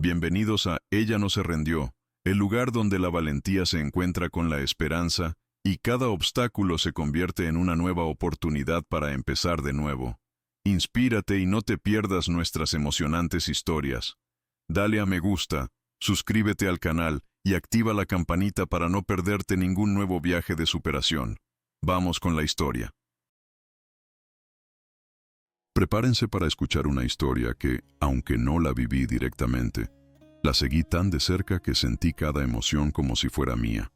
Bienvenidos a Ella no se rindió, el lugar donde la valentía se encuentra con la esperanza y cada obstáculo se convierte en una nueva oportunidad para empezar de nuevo. Inspírate y no te pierdas nuestras emocionantes historias. Dale a me gusta, suscríbete al canal y activa la campanita para no perderte ningún nuevo viaje de superación. Vamos con la historia. Prepárense para escuchar una historia que, aunque no la viví directamente, la seguí tan de cerca que sentí cada emoción como si fuera mía.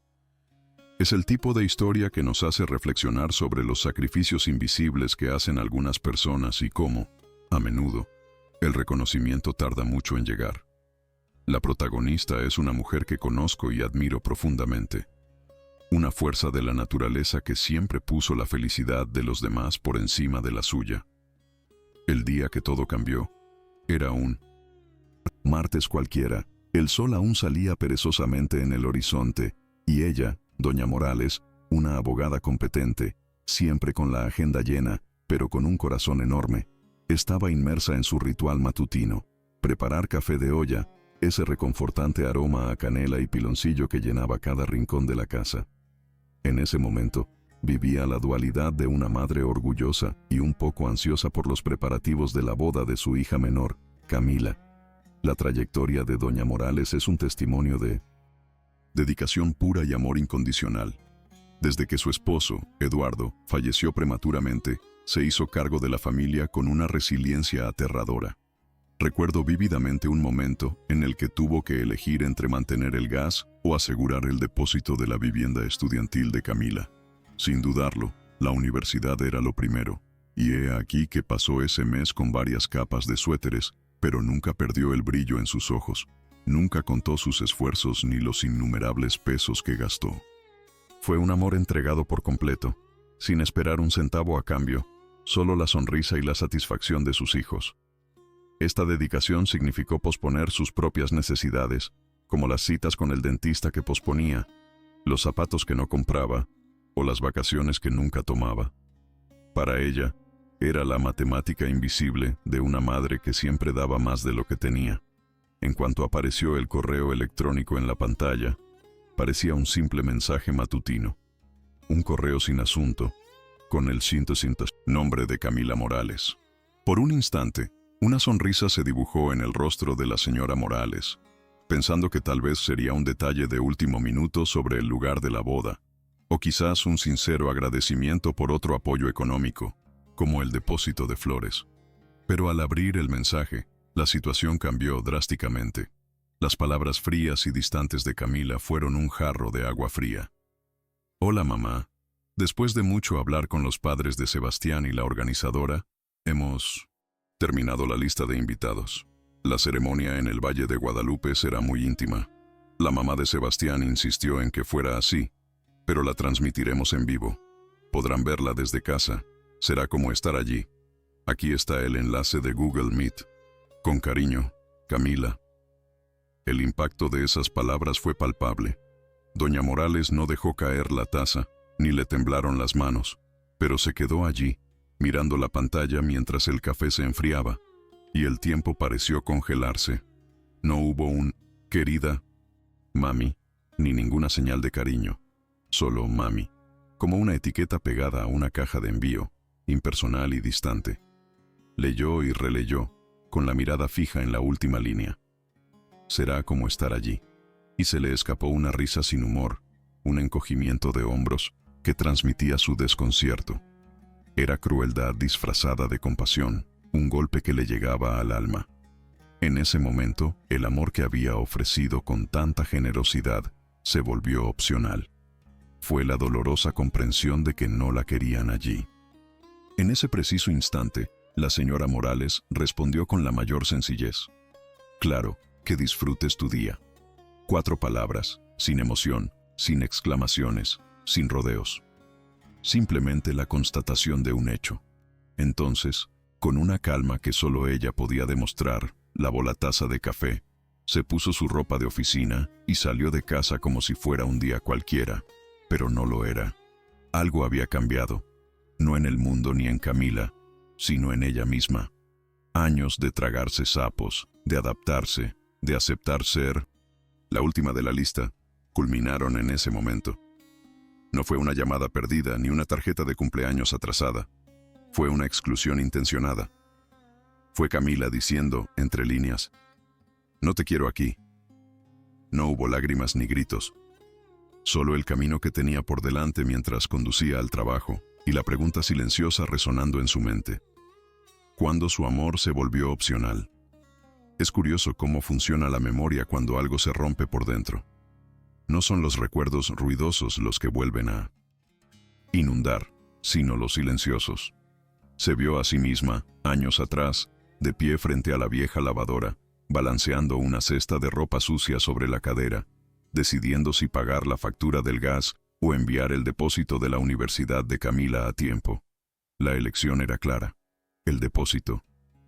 Es el tipo de historia que nos hace reflexionar sobre los sacrificios invisibles que hacen algunas personas y cómo, a menudo, el reconocimiento tarda mucho en llegar. La protagonista es una mujer que conozco y admiro profundamente. Una fuerza de la naturaleza que siempre puso la felicidad de los demás por encima de la suya. El día que todo cambió, era un martes cualquiera. El sol aún salía perezosamente en el horizonte, y ella, doña Morales, una abogada competente, siempre con la agenda llena, pero con un corazón enorme, estaba inmersa en su ritual matutino, preparar café de olla, ese reconfortante aroma a canela y piloncillo que llenaba cada rincón de la casa. En ese momento, vivía la dualidad de una madre orgullosa y un poco ansiosa por los preparativos de la boda de su hija menor, Camila. La trayectoria de doña Morales es un testimonio de dedicación pura y amor incondicional. Desde que su esposo, Eduardo, falleció prematuramente, se hizo cargo de la familia con una resiliencia aterradora. Recuerdo vívidamente un momento en el que tuvo que elegir entre mantener el gas o asegurar el depósito de la vivienda estudiantil de Camila. Sin dudarlo, la universidad era lo primero, y he aquí que pasó ese mes con varias capas de suéteres, pero nunca perdió el brillo en sus ojos, nunca contó sus esfuerzos ni los innumerables pesos que gastó. Fue un amor entregado por completo, sin esperar un centavo a cambio, solo la sonrisa y la satisfacción de sus hijos. Esta dedicación significó posponer sus propias necesidades, como las citas con el dentista que posponía, los zapatos que no compraba, o las vacaciones que nunca tomaba. Para ella, era la matemática invisible de una madre que siempre daba más de lo que tenía. En cuanto apareció el correo electrónico en la pantalla, parecía un simple mensaje matutino. Un correo sin asunto, con el nombre de Camila Morales. Por un instante, una sonrisa se dibujó en el rostro de la señora Morales, pensando que tal vez sería un detalle de último minuto sobre el lugar de la boda, o quizás un sincero agradecimiento por otro apoyo económico, como el depósito de flores. Pero al abrir el mensaje, la situación cambió drásticamente. Las palabras frías y distantes de Camila fueron un jarro de agua fría. Hola mamá. Después de mucho hablar con los padres de Sebastián y la organizadora, hemos terminado la lista de invitados. La ceremonia en el Valle de Guadalupe será muy íntima. La mamá de Sebastián insistió en que fuera así, pero la transmitiremos en vivo. Podrán verla desde casa. Será como estar allí. Aquí está el enlace de Google Meet. Con cariño, Camila. El impacto de esas palabras fue palpable. Doña Morales no dejó caer la taza, ni le temblaron las manos, pero se quedó allí, mirando la pantalla mientras el café se enfriaba, y el tiempo pareció congelarse. No hubo un «querida», «mami», ni ninguna señal de cariño. Solo «mami», como una etiqueta pegada a una caja de envío, impersonal y distante. Leyó y releyó, con la mirada fija en la última línea. Será como estar allí. Y se le escapó una risa sin humor, un encogimiento de hombros que transmitía su desconcierto. Era crueldad disfrazada de compasión, un golpe que le llegaba al alma. En ese momento, el amor que había ofrecido con tanta generosidad se volvió opcional. Fue la dolorosa comprensión de que no la querían allí. En ese preciso instante, la señora Morales respondió con la mayor sencillez. Claro, que disfrutes tu día. 4 palabras, sin emoción, sin exclamaciones, sin rodeos. Simplemente la constatación de un hecho. Entonces, con una calma que solo ella podía demostrar, lavó la taza de café, se puso su ropa de oficina y salió de casa como si fuera un día cualquiera, pero no lo era. Algo había cambiado, no en el mundo ni en Camila, sino en ella misma. Años de tragarse sapos, de adaptarse, de aceptar ser la última de la lista, culminaron en ese momento. No fue una llamada perdida ni una tarjeta de cumpleaños atrasada. Fue una exclusión intencionada. Fue Camila diciendo, entre líneas, «No te quiero aquí». No hubo lágrimas ni gritos. Solo el camino que tenía por delante mientras conducía al trabajo y la pregunta silenciosa resonando en su mente. ¿Cuándo su amor se volvió opcional? Es curioso cómo funciona la memoria cuando algo se rompe por dentro. No son los recuerdos ruidosos los que vuelven a inundar, sino los silenciosos. Se vio a sí misma, años atrás, de pie frente a la vieja lavadora, balanceando una cesta de ropa sucia sobre la cadera, decidiendo si pagar la factura del gas o enviar el depósito de la universidad de Camila a tiempo. La elección era clara, el depósito.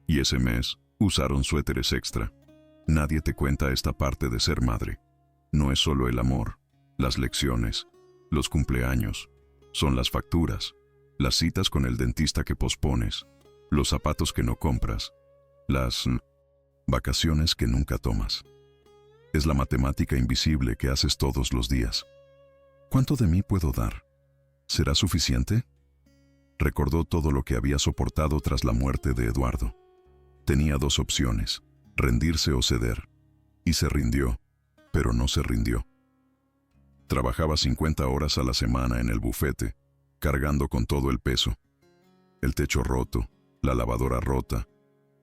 Y ese mes, usaron suéteres extra. Nadie te cuenta esta parte de ser madre. No es solo el amor, las lecciones, los cumpleaños, son las facturas, las citas con el dentista que pospones, los zapatos que no compras, las vacaciones que nunca tomas. Es la matemática invisible que haces todos los días. ¿Cuánto de mí puedo dar? ¿Será suficiente? Recordó todo lo que había soportado tras la muerte de Eduardo. Tenía dos opciones, rendirse o ceder. Y se rindió, pero no se rindió. Trabajaba 50 horas a la semana en el bufete, cargando con todo el peso. El techo roto, la lavadora rota,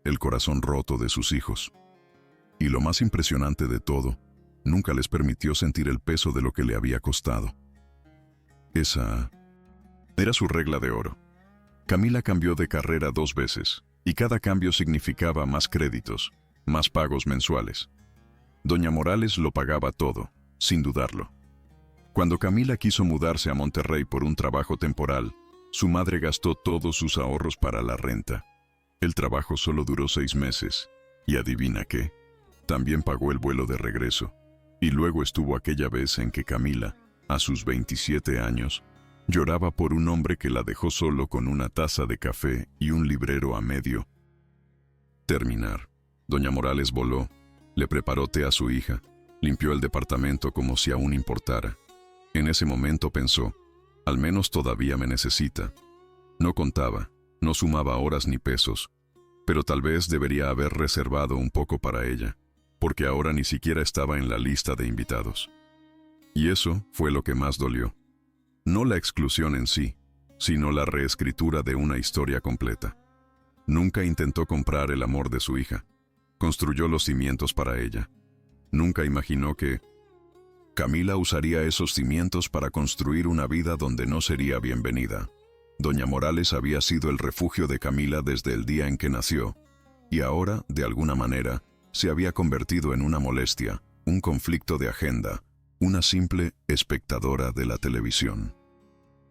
el corazón roto de sus hijos. Y lo más impresionante de todo, nunca les permitió sentir el peso de lo que le había costado. Esa era su regla de oro. Camila cambió de carrera 2 veces, y cada cambio significaba más créditos, más pagos mensuales. Doña Morales lo pagaba todo, sin dudarlo. Cuando Camila quiso mudarse a Monterrey por un trabajo temporal, su madre gastó todos sus ahorros para la renta. El trabajo solo duró 6 meses, y adivina qué, también pagó el vuelo de regreso. Y luego estuvo aquella vez en que Camila, a sus 27 años, lloraba por un hombre que la dejó solo con una taza de café y un librero a medio terminar. Doña Morales voló, le preparó té a su hija, limpió el departamento como si aún importara. En ese momento pensó, al menos todavía me necesita. No contaba, no sumaba horas ni pesos, pero tal vez debería haber reservado un poco para ella, porque ahora ni siquiera estaba en la lista de invitados. Y eso fue lo que más dolió. No la exclusión en sí, sino la reescritura de una historia completa. Nunca intentó comprar el amor de su hija. Construyó los cimientos para ella. Nunca imaginó que Camila usaría esos cimientos para construir una vida donde no sería bienvenida. Doña Morales había sido el refugio de Camila desde el día en que nació, y ahora, de alguna manera, se había convertido en una molestia, un conflicto de agenda, una simple espectadora de la televisión.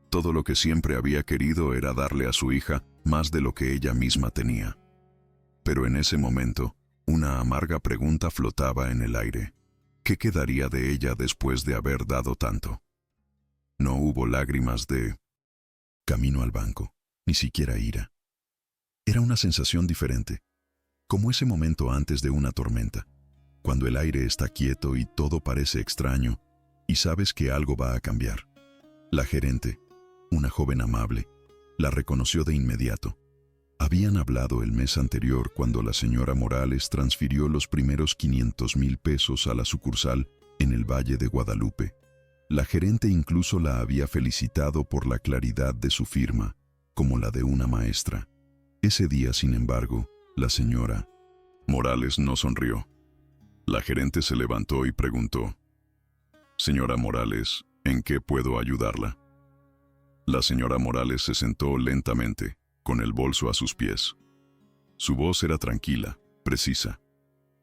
Todo lo que siempre había querido era darle a su hija más de lo que ella misma tenía. Pero en ese momento, una amarga pregunta flotaba en el aire. ¿Qué quedaría de ella después de haber dado tanto? No hubo lágrimas de camino al banco, ni siquiera ira. Era una sensación diferente, como ese momento antes de una tormenta, cuando el aire está quieto y todo parece extraño, y sabes que algo va a cambiar. La gerente, una joven amable, la reconoció de inmediato. Habían hablado el mes anterior cuando la señora Morales transfirió los primeros 500,000 pesos a la sucursal en el Valle de Guadalupe. La gerente incluso la había felicitado por la claridad de su firma, como la de una maestra. Ese día, sin embargo, la señora Morales no sonrió. La gerente se levantó y preguntó, «Señora Morales, ¿en qué puedo ayudarla?» La señora Morales se sentó lentamente, con el bolso a sus pies. Su voz era tranquila, precisa.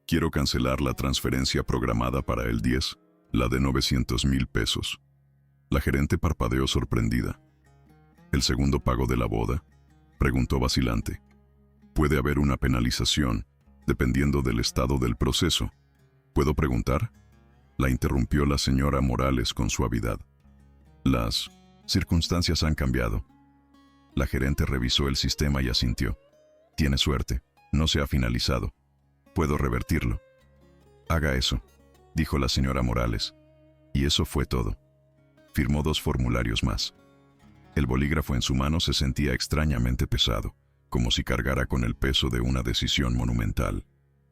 «Quiero cancelar la transferencia programada para el 10, la de 900,000 pesos. La gerente parpadeó sorprendida. «¿El segundo pago de la boda?», preguntó vacilante. «Puede haber una penalización, dependiendo del estado del proceso. ¿Puedo preguntar?», la interrumpió la señora Morales con suavidad. «Las circunstancias han cambiado». La gerente revisó el sistema y asintió. «Tiene suerte, no se ha finalizado. Puedo revertirlo». Haga eso, dijo la señora Morales. Y eso fue todo. Firmó 2 formularios más. El bolígrafo en su mano se sentía extrañamente pesado, como si cargara con el peso de una decisión monumental.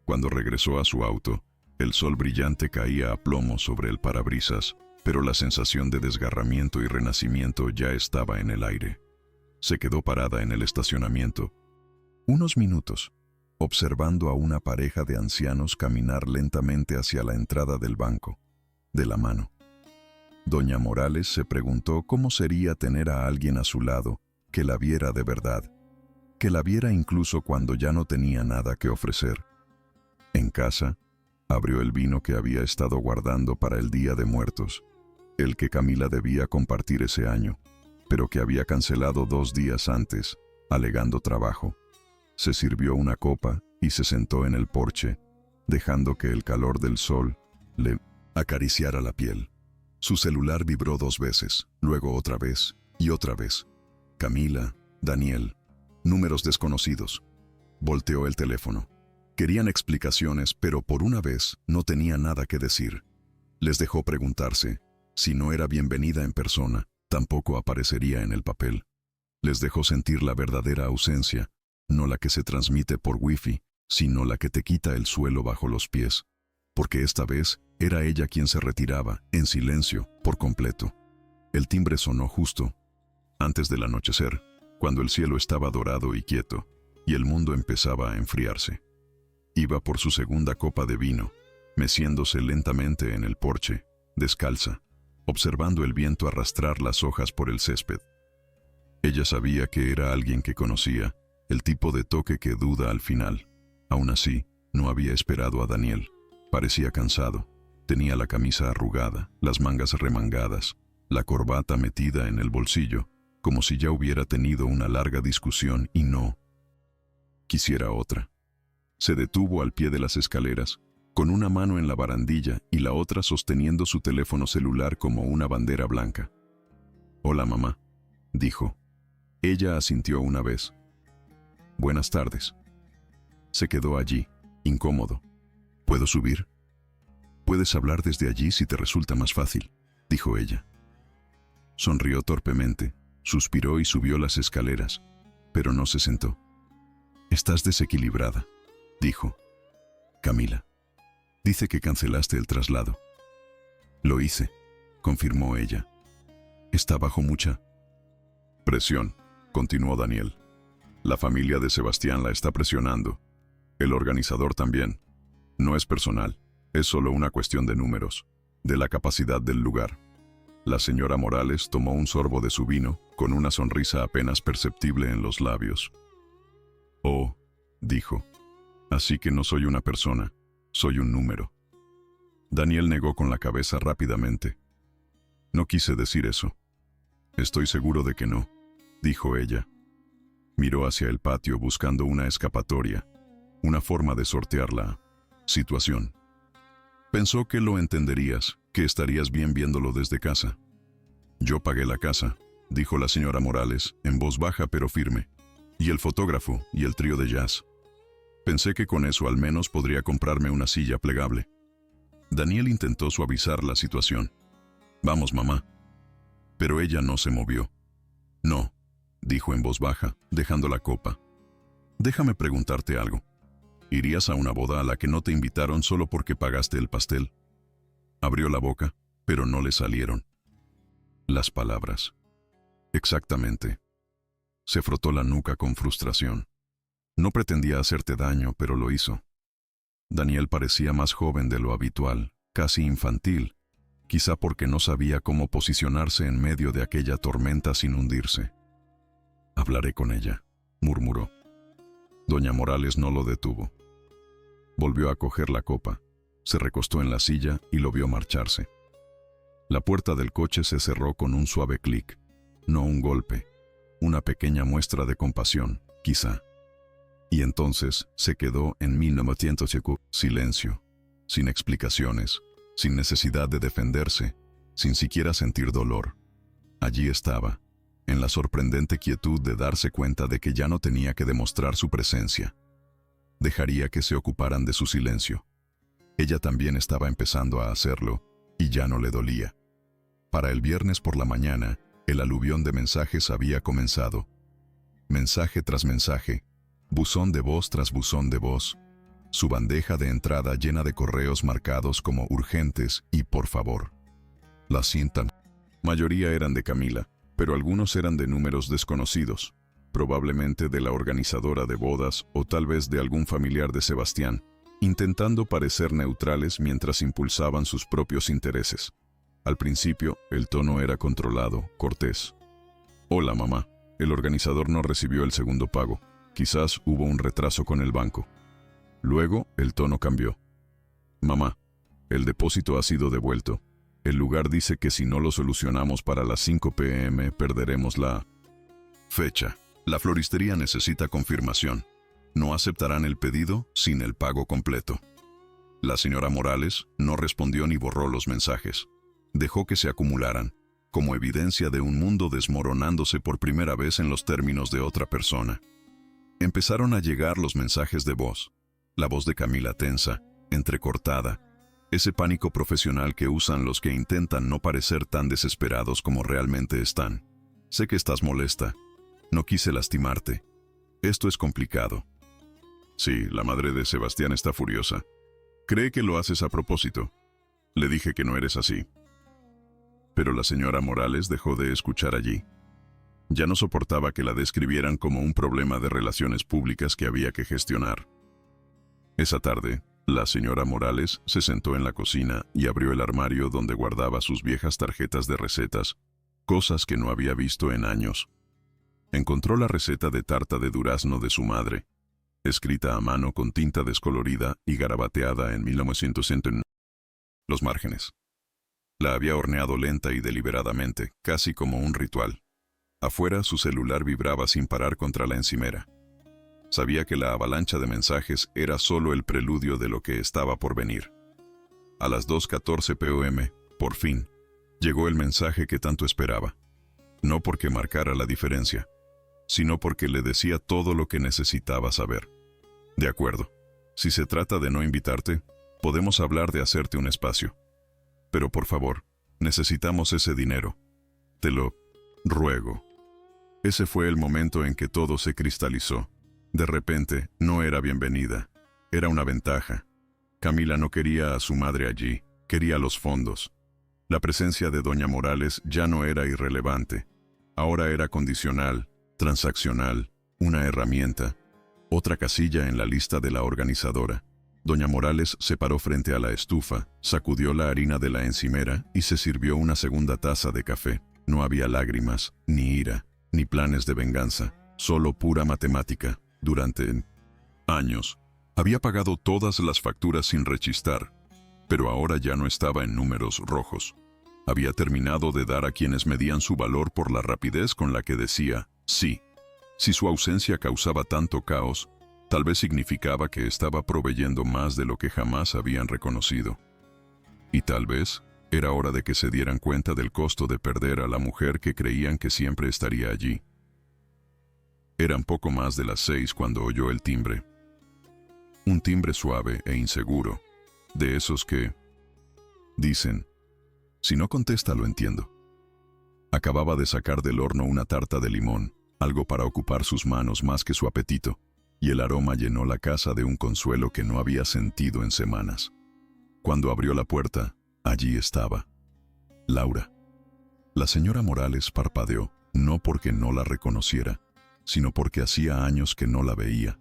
Cuando regresó a su auto, el sol brillante caía a plomo sobre el parabrisas, pero la sensación de desgarramiento y renacimiento ya estaba en el aire. Se quedó parada en el estacionamiento unos minutos, observando a una pareja de ancianos caminar lentamente hacia la entrada del banco, de la mano. Doña Morales se preguntó cómo sería tener a alguien a su lado que la viera de verdad, que la viera incluso cuando ya no tenía nada que ofrecer. En casa, abrió el vino que había estado guardando para el Día de Muertos, el que Camila debía compartir ese año, pero que había cancelado 2 días antes, alegando trabajo. Se sirvió una copa y se sentó en el porche, dejando que el calor del sol le acariciara la piel. Su celular vibró 2 veces, luego otra vez y otra vez. Camila, Daniel, números desconocidos. Volteó el teléfono. Querían explicaciones, pero por una vez no tenía nada que decir. Les dejó preguntarse, si no era bienvenida en persona, tampoco aparecería en el papel. Les dejó sentir la verdadera ausencia, no la que se transmite por wifi, sino la que te quita el suelo bajo los pies. Porque esta vez era ella quien se retiraba, en silencio, por completo. El timbre sonó justo antes del anochecer, cuando el cielo estaba dorado y quieto, y el mundo empezaba a enfriarse. Iba por su segunda copa de vino, meciéndose lentamente en el porche, descalza, observando el viento arrastrar las hojas por el césped. Ella sabía que era alguien que conocía, el tipo de toque que duda al final. Aún así, no había esperado a Daniel. Parecía cansado. Tenía la camisa arrugada, las mangas remangadas, la corbata metida en el bolsillo, como si ya hubiera tenido una larga discusión y no quisiera otra. Se detuvo al pie de las escaleras, con una mano en la barandilla y la otra sosteniendo su teléfono celular como una bandera blanca. «Hola, mamá», dijo. Ella asintió una vez. «Buenas tardes». Se quedó allí, incómodo. «¿Puedo subir?» «Puedes hablar desde allí si te resulta más fácil», dijo ella. Sonrió torpemente, suspiró y subió las escaleras, pero no se sentó. «Estás desequilibrada», dijo. «Camila dice que cancelaste el traslado». «Lo hice», confirmó ella. «Está bajo mucha presión», continuó Daniel. «La familia de Sebastián la está presionando. El organizador también. No es personal, es solo una cuestión de números, de la capacidad del lugar». La señora Morales tomó un sorbo de su vino, con una sonrisa apenas perceptible en los labios. «Oh», dijo, «así que no soy una persona, soy un número». Daniel negó con la cabeza rápidamente. «No quise decir eso». «Estoy seguro de que no», dijo ella. Miró hacia el patio buscando una escapatoria, una forma de sortear la situación. Pensó que lo entenderías, que estarías bien viéndolo desde casa. «Yo pagué la casa», dijo la señora Morales, en voz baja pero firme. «Y el fotógrafo y el trío de jazz. Pensé que con eso al menos podría comprarme una silla plegable». Daniel intentó suavizar la situación. «Vamos, mamá». Pero ella no se movió. «No», dijo en voz baja, dejando la copa. «Déjame preguntarte algo. ¿Irías a una boda a la que no te invitaron solo porque pagaste el pastel?» Abrió la boca, pero no le salieron las palabras. «Exactamente». Se frotó la nuca con frustración. No pretendía hacerte daño, pero lo hizo. Daniel parecía más joven de lo habitual, casi infantil, quizá porque no sabía cómo posicionarse en medio de aquella tormenta sin hundirse. «Hablaré con ella», murmuró. Doña Morales no lo detuvo. Volvió a coger la copa, se recostó en la silla y lo vio marcharse. La puerta del coche se cerró con un suave clic, no un golpe, una pequeña muestra de compasión, quizá. Y entonces se quedó en 1900 silencio, sin explicaciones, sin necesidad de defenderse, sin siquiera sentir dolor. Allí estaba, en la sorprendente quietud de darse cuenta de que ya no tenía que demostrar su presencia. Dejaría que se ocuparan de su silencio. Ella también estaba empezando a hacerlo, y ya no le dolía. Para el viernes por la mañana, el aluvión de mensajes había comenzado. Mensaje tras mensaje, buzón de voz tras buzón de voz, su bandeja de entrada llena de correos marcados como urgentes y por favor. La cinta, mayoría eran de Camila, pero algunos eran de números desconocidos, probablemente de la organizadora de bodas o tal vez de algún familiar de Sebastián, intentando parecer neutrales mientras impulsaban sus propios intereses. Al principio, el tono era controlado, cortés. Hola, mamá. El organizador no recibió el segundo pago. Quizás hubo un retraso con el banco. Luego, el tono cambió. Mamá, el depósito ha sido devuelto. El lugar dice que si no lo solucionamos para las 5 p.m. perderemos la fecha. La floristería necesita confirmación. No aceptarán el pedido sin el pago completo. La señora Morales no respondió ni borró los mensajes. Dejó que se acumularan, como evidencia de un mundo desmoronándose por primera vez en los términos de otra persona. Empezaron a llegar los mensajes de voz. La voz de Camila tensa, entrecortada, ese pánico profesional que usan los que intentan no parecer tan desesperados como realmente están. Sé que estás molesta. No quise lastimarte. Esto es complicado. Sí, la madre de Sebastián está furiosa. Cree que lo haces a propósito. Le dije que no eres así. Pero la señora Morales dejó de escuchar allí. Ya no soportaba que la describieran como un problema de relaciones públicas que había que gestionar. Esa tarde, la señora Morales se sentó en la cocina y abrió el armario donde guardaba sus viejas tarjetas de recetas, cosas que no había visto en años. Encontró la receta de tarta de durazno de su madre, escrita a mano con tinta descolorida y garabateada en 1900. Los márgenes. La había horneado lenta y deliberadamente, casi como un ritual. Afuera su celular vibraba sin parar contra la encimera. Sabía que la avalancha de mensajes era solo el preludio de lo que estaba por venir. A las 2:14 p.m., por fin, llegó el mensaje que tanto esperaba. No porque marcara la diferencia, sino porque le decía todo lo que necesitaba saber. De acuerdo, si se trata de no invitarte, podemos hablar de hacerte un espacio. Pero por favor, necesitamos ese dinero. Te lo ruego. Ese fue el momento en que todo se cristalizó. De repente, no era bienvenida. Era una ventaja. Camila no quería a su madre allí, quería los fondos. La presencia de doña Morales ya no era irrelevante. Ahora era condicional, transaccional, una herramienta. Otra casilla en la lista de la organizadora. Doña Morales se paró frente a la estufa, sacudió la harina de la encimera y se sirvió una segunda taza de café. No había lágrimas, ni ira, ni planes de venganza, solo pura matemática. Durante años, había pagado todas las facturas sin rechistar, pero ahora ya no estaba en números rojos. Había terminado de dar a quienes medían su valor por la rapidez con la que decía sí. Si su ausencia causaba tanto caos, tal vez significaba que estaba proveyendo más de lo que jamás habían reconocido. Y tal vez era hora de que se dieran cuenta del costo de perder a la mujer que creían que siempre estaría allí. Eran poco más de las 6 cuando oyó el timbre. Un timbre suave e inseguro, de esos que dicen, si no contesta lo entiendo. Acababa de sacar del horno una tarta de limón, algo para ocupar sus manos más que su apetito, y el aroma llenó la casa de un consuelo que no había sentido en semanas. Cuando abrió la puerta, allí estaba Laura. La señora Morales parpadeó, no porque no la reconociera, sino porque hacía años que no la veía.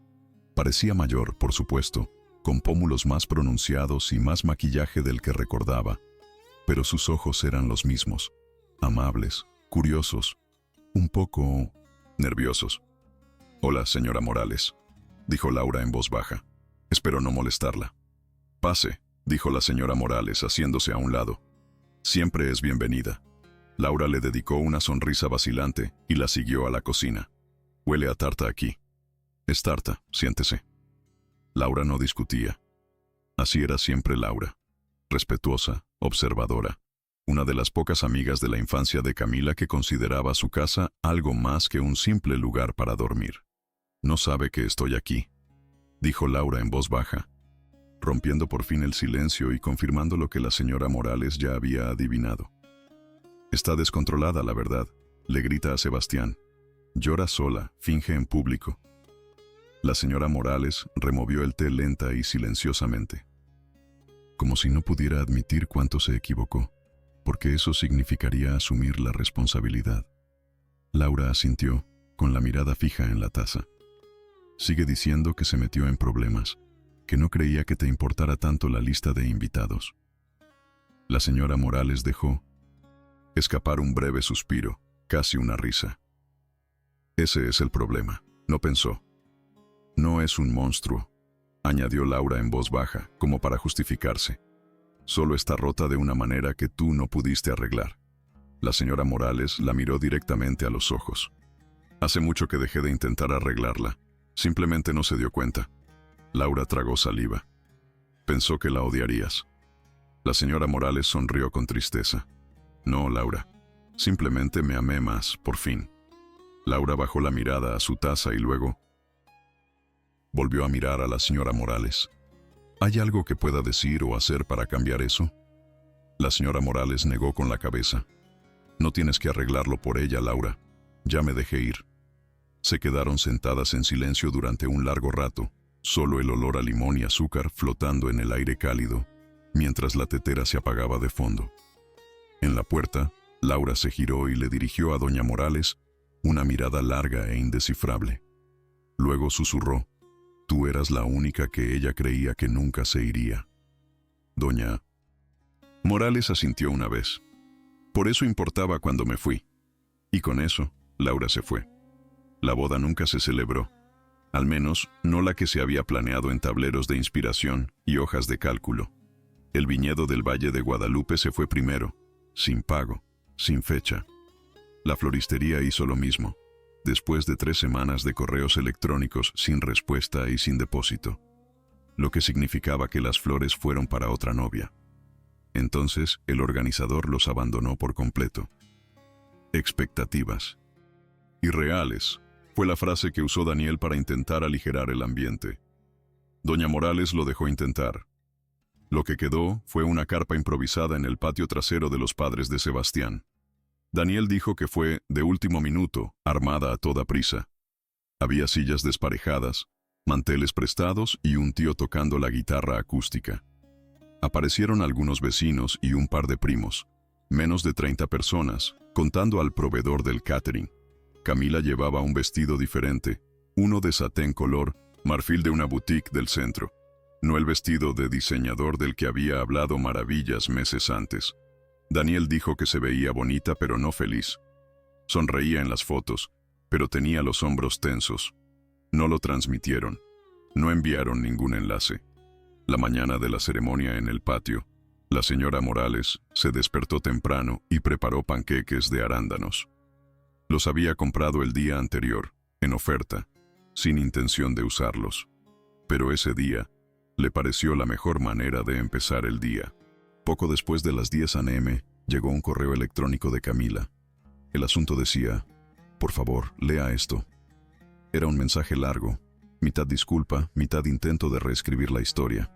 Parecía mayor, por supuesto, con pómulos más pronunciados y más maquillaje del que recordaba, pero sus ojos eran los mismos, amables, curiosos, un poco nerviosos. «Hola, señora Morales», dijo Laura en voz baja. «Espero no molestarla». «Pase», dijo la señora Morales haciéndose a un lado. «Siempre es bienvenida». Laura le dedicó una sonrisa vacilante y la siguió a la cocina. «Huele a tarta aquí». «Es tarta, siéntese». Laura no discutía. Así era siempre Laura. Respetuosa, observadora. Una de las pocas amigas de la infancia de Camila que consideraba su casa algo más que un simple lugar para dormir. «No sabe que estoy aquí», dijo Laura en voz baja. rompiendo por fin el silencio y confirmando lo que la señora Morales ya había adivinado. Está descontrolada, la verdad, le grita a Sebastián. Llora sola, finge en público. La señora Morales removió el té lenta y silenciosamente, como si no pudiera admitir cuánto se equivocó, porque eso significaría asumir la responsabilidad. Laura asintió, con la mirada fija en la taza. Sigue diciendo que se metió en problemas, que no creía que te importara tanto la lista de invitados. La señora Morales dejó escapar un breve suspiro, casi una risa. Ese es el problema, no pensó. No es un monstruo, añadió Laura en voz baja, como para justificarse. Solo está rota de una manera que tú no pudiste arreglar. La señora Morales la miró directamente a los ojos. Hace mucho que dejé de intentar arreglarla. Simplemente no se dio cuenta. Laura tragó saliva. Pensó que la odiarías. La señora Morales sonrió con tristeza. No, Laura. Simplemente me amé más, por fin. Laura bajó la mirada a su taza y luego volvió a mirar a la señora Morales. ¿Hay algo que pueda decir o hacer para cambiar eso? La señora Morales negó con la cabeza. No tienes que arreglarlo por ella, Laura. Ya me dejé ir. Se quedaron sentadas en silencio durante un largo rato, solo el olor a limón y azúcar flotando en el aire cálido, mientras la tetera se apagaba de fondo. En la puerta, Laura se giró y le dirigió a doña Morales una mirada larga e indescifrable. Luego susurró: tú eras la única que ella creía que nunca se iría. Doña Morales asintió una vez. Por eso importaba cuando me fui. Y con eso, Laura se fue. La boda nunca se celebró. Al menos, no la que se había planeado en tableros de inspiración y hojas de cálculo. El viñedo del Valle de Guadalupe se fue primero, sin pago, sin fecha. La floristería hizo lo mismo, después de 3 semanas de correos electrónicos sin respuesta y sin depósito, lo que significaba que las flores fueron para otra novia. Entonces, el organizador los abandonó por completo. Expectativas. Irreales, fue la frase que usó Daniel para intentar aligerar el ambiente. Doña Morales lo dejó intentar. Lo que quedó fue una carpa improvisada en el patio trasero de los padres de Sebastián. Daniel dijo que fue de último minuto, armada a toda prisa. Había sillas desparejadas, manteles prestados y un tío tocando la guitarra acústica. Aparecieron algunos vecinos y un par de primos, menos de 30 personas, contando al proveedor del catering. Camila llevaba un vestido diferente, uno de satén color marfil de una boutique del centro, no el vestido de diseñador del que había hablado maravillas meses antes. Daniel dijo que se veía bonita pero no feliz. Sonreía en las fotos, pero tenía los hombros tensos. No lo transmitieron. No enviaron ningún enlace. La mañana de la ceremonia en el patio, la señora Morales se despertó temprano y preparó panqueques de arándanos. Los había comprado el día anterior, en oferta, sin intención de usarlos. Pero ese día le pareció la mejor manera de empezar el día. Poco después de las 10 a.m., llegó un correo electrónico de Camila. El asunto decía: por favor, lea esto. Era un mensaje largo, mitad disculpa, mitad intento de reescribir la historia.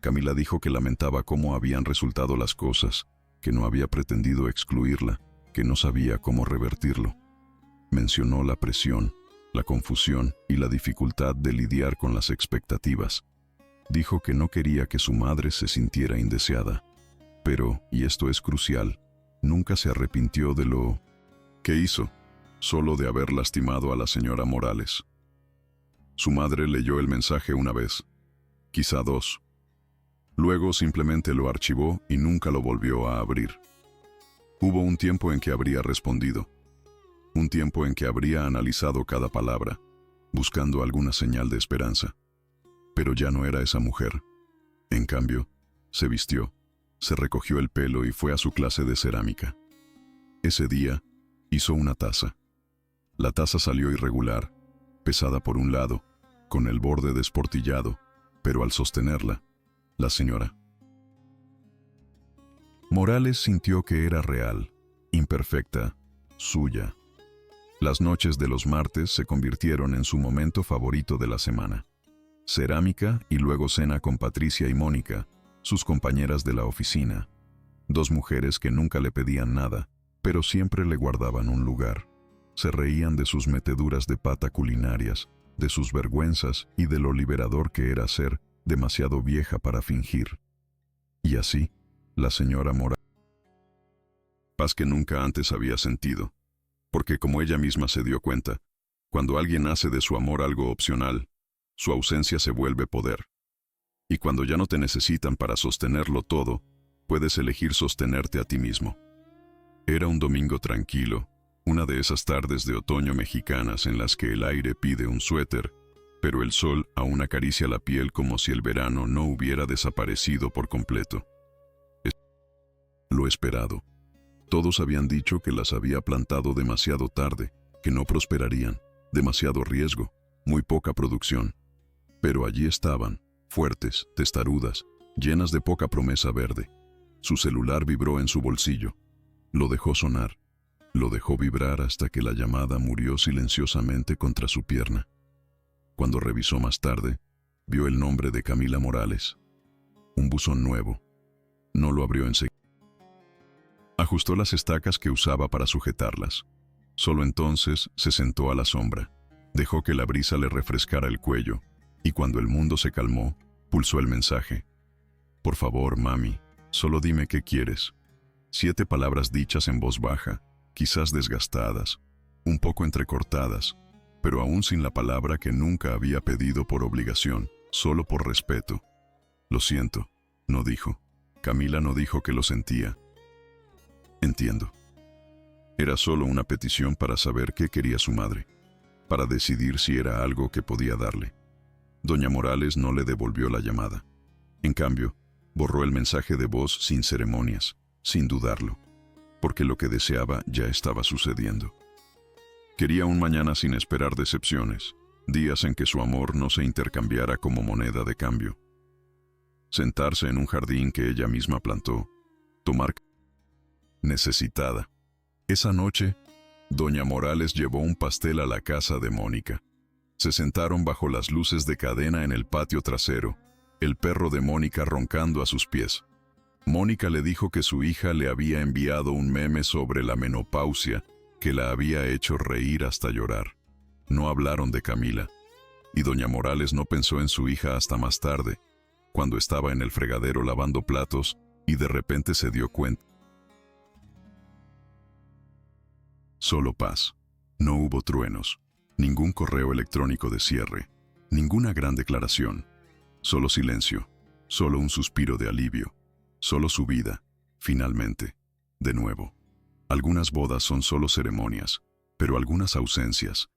Camila dijo que lamentaba cómo habían resultado las cosas, que no había pretendido excluirla, que no sabía cómo revertirlo. Mencionó la presión, la confusión y la dificultad de lidiar con las expectativas. Dijo que no quería que su madre se sintiera indeseada. Pero, y esto es crucial, nunca se arrepintió de lo que hizo, solo de haber lastimado a la señora Morales. Su madre leyó el mensaje una vez, quizá 2. Luego simplemente lo archivó y nunca lo volvió a abrir. Hubo un tiempo en que habría respondido, un tiempo en que habría analizado cada palabra, buscando alguna señal de esperanza. Pero ya no era esa mujer. En cambio, se vistió, se recogió el pelo y fue a su clase de cerámica. Ese día, hizo una taza. La taza salió irregular, pesada por un lado, con el borde desportillado, pero al sostenerla, la señora Morales sintió que era real, imperfecta, suya. Las noches de los martes se convirtieron en su momento favorito de la semana. cerámica y luego cena con Patricia y Mónica, sus compañeras de la oficina. Dos mujeres que nunca le pedían nada, pero siempre le guardaban un lugar. Se reían de sus meteduras de pata culinarias, de sus vergüenzas y de lo liberador que era ser demasiado vieja para fingir. Y así, la señora Morales, paz que nunca antes había sentido, porque como ella misma se dio cuenta, cuando alguien hace de su amor algo opcional, su ausencia se vuelve poder. Y cuando ya no te necesitan para sostenerlo todo, puedes elegir sostenerte a ti mismo. Era un domingo tranquilo, una de esas tardes de otoño mexicanas en las que el aire pide un suéter, pero el sol aún acaricia la piel como si el verano no hubiera desaparecido por completo. Lo esperado. Todos habían dicho que las había plantado demasiado tarde, que no prosperarían, demasiado riesgo, muy poca producción. Pero allí estaban, fuertes, testarudas, llenas de poca promesa verde. Su celular vibró en su bolsillo. Lo dejó sonar. Lo dejó vibrar hasta que la llamada murió silenciosamente contra su pierna. Cuando revisó más tarde, vio el nombre de Camila Morales. Un buzón nuevo. No lo abrió enseguida. Ajustó las estacas que usaba para sujetarlas. Solo entonces se sentó a la sombra. Dejó que la brisa le refrescara el cuello, y cuando el mundo se calmó, pulsó el mensaje. Por favor, mami, solo dime qué quieres. 7 palabras dichas en voz baja, quizás desgastadas, un poco entrecortadas, pero aún sin la palabra que nunca había pedido por obligación, solo por respeto. Lo siento, no dijo. Camila no dijo que lo sentía. Entiendo. Era solo una petición para saber qué quería su madre, para decidir si era algo que podía darle. Doña Morales no le devolvió la llamada. En cambio, borró el mensaje de voz sin ceremonias, sin dudarlo, porque lo que deseaba ya estaba sucediendo. Quería un mañana sin esperar decepciones, días en que su amor no se intercambiara como moneda de cambio. Sentarse en un jardín que ella misma plantó, tomar necesitada. Esa noche, doña Morales llevó un pastel a la casa de Mónica. Se sentaron bajo las luces de cadena en el patio trasero, el perro de Mónica roncando a sus pies. Mónica le dijo que su hija le había enviado un meme sobre la menopausia que la había hecho reír hasta llorar. No hablaron de Camila, y doña Morales no pensó en su hija hasta más tarde, cuando estaba en el fregadero lavando platos y de repente se dio cuenta. Solo paz. No hubo truenos, ningún correo electrónico de cierre, ninguna gran declaración. Solo silencio, solo un suspiro de alivio, solo su vida, finalmente, de nuevo. Algunas bodas son solo ceremonias, pero algunas ausencias,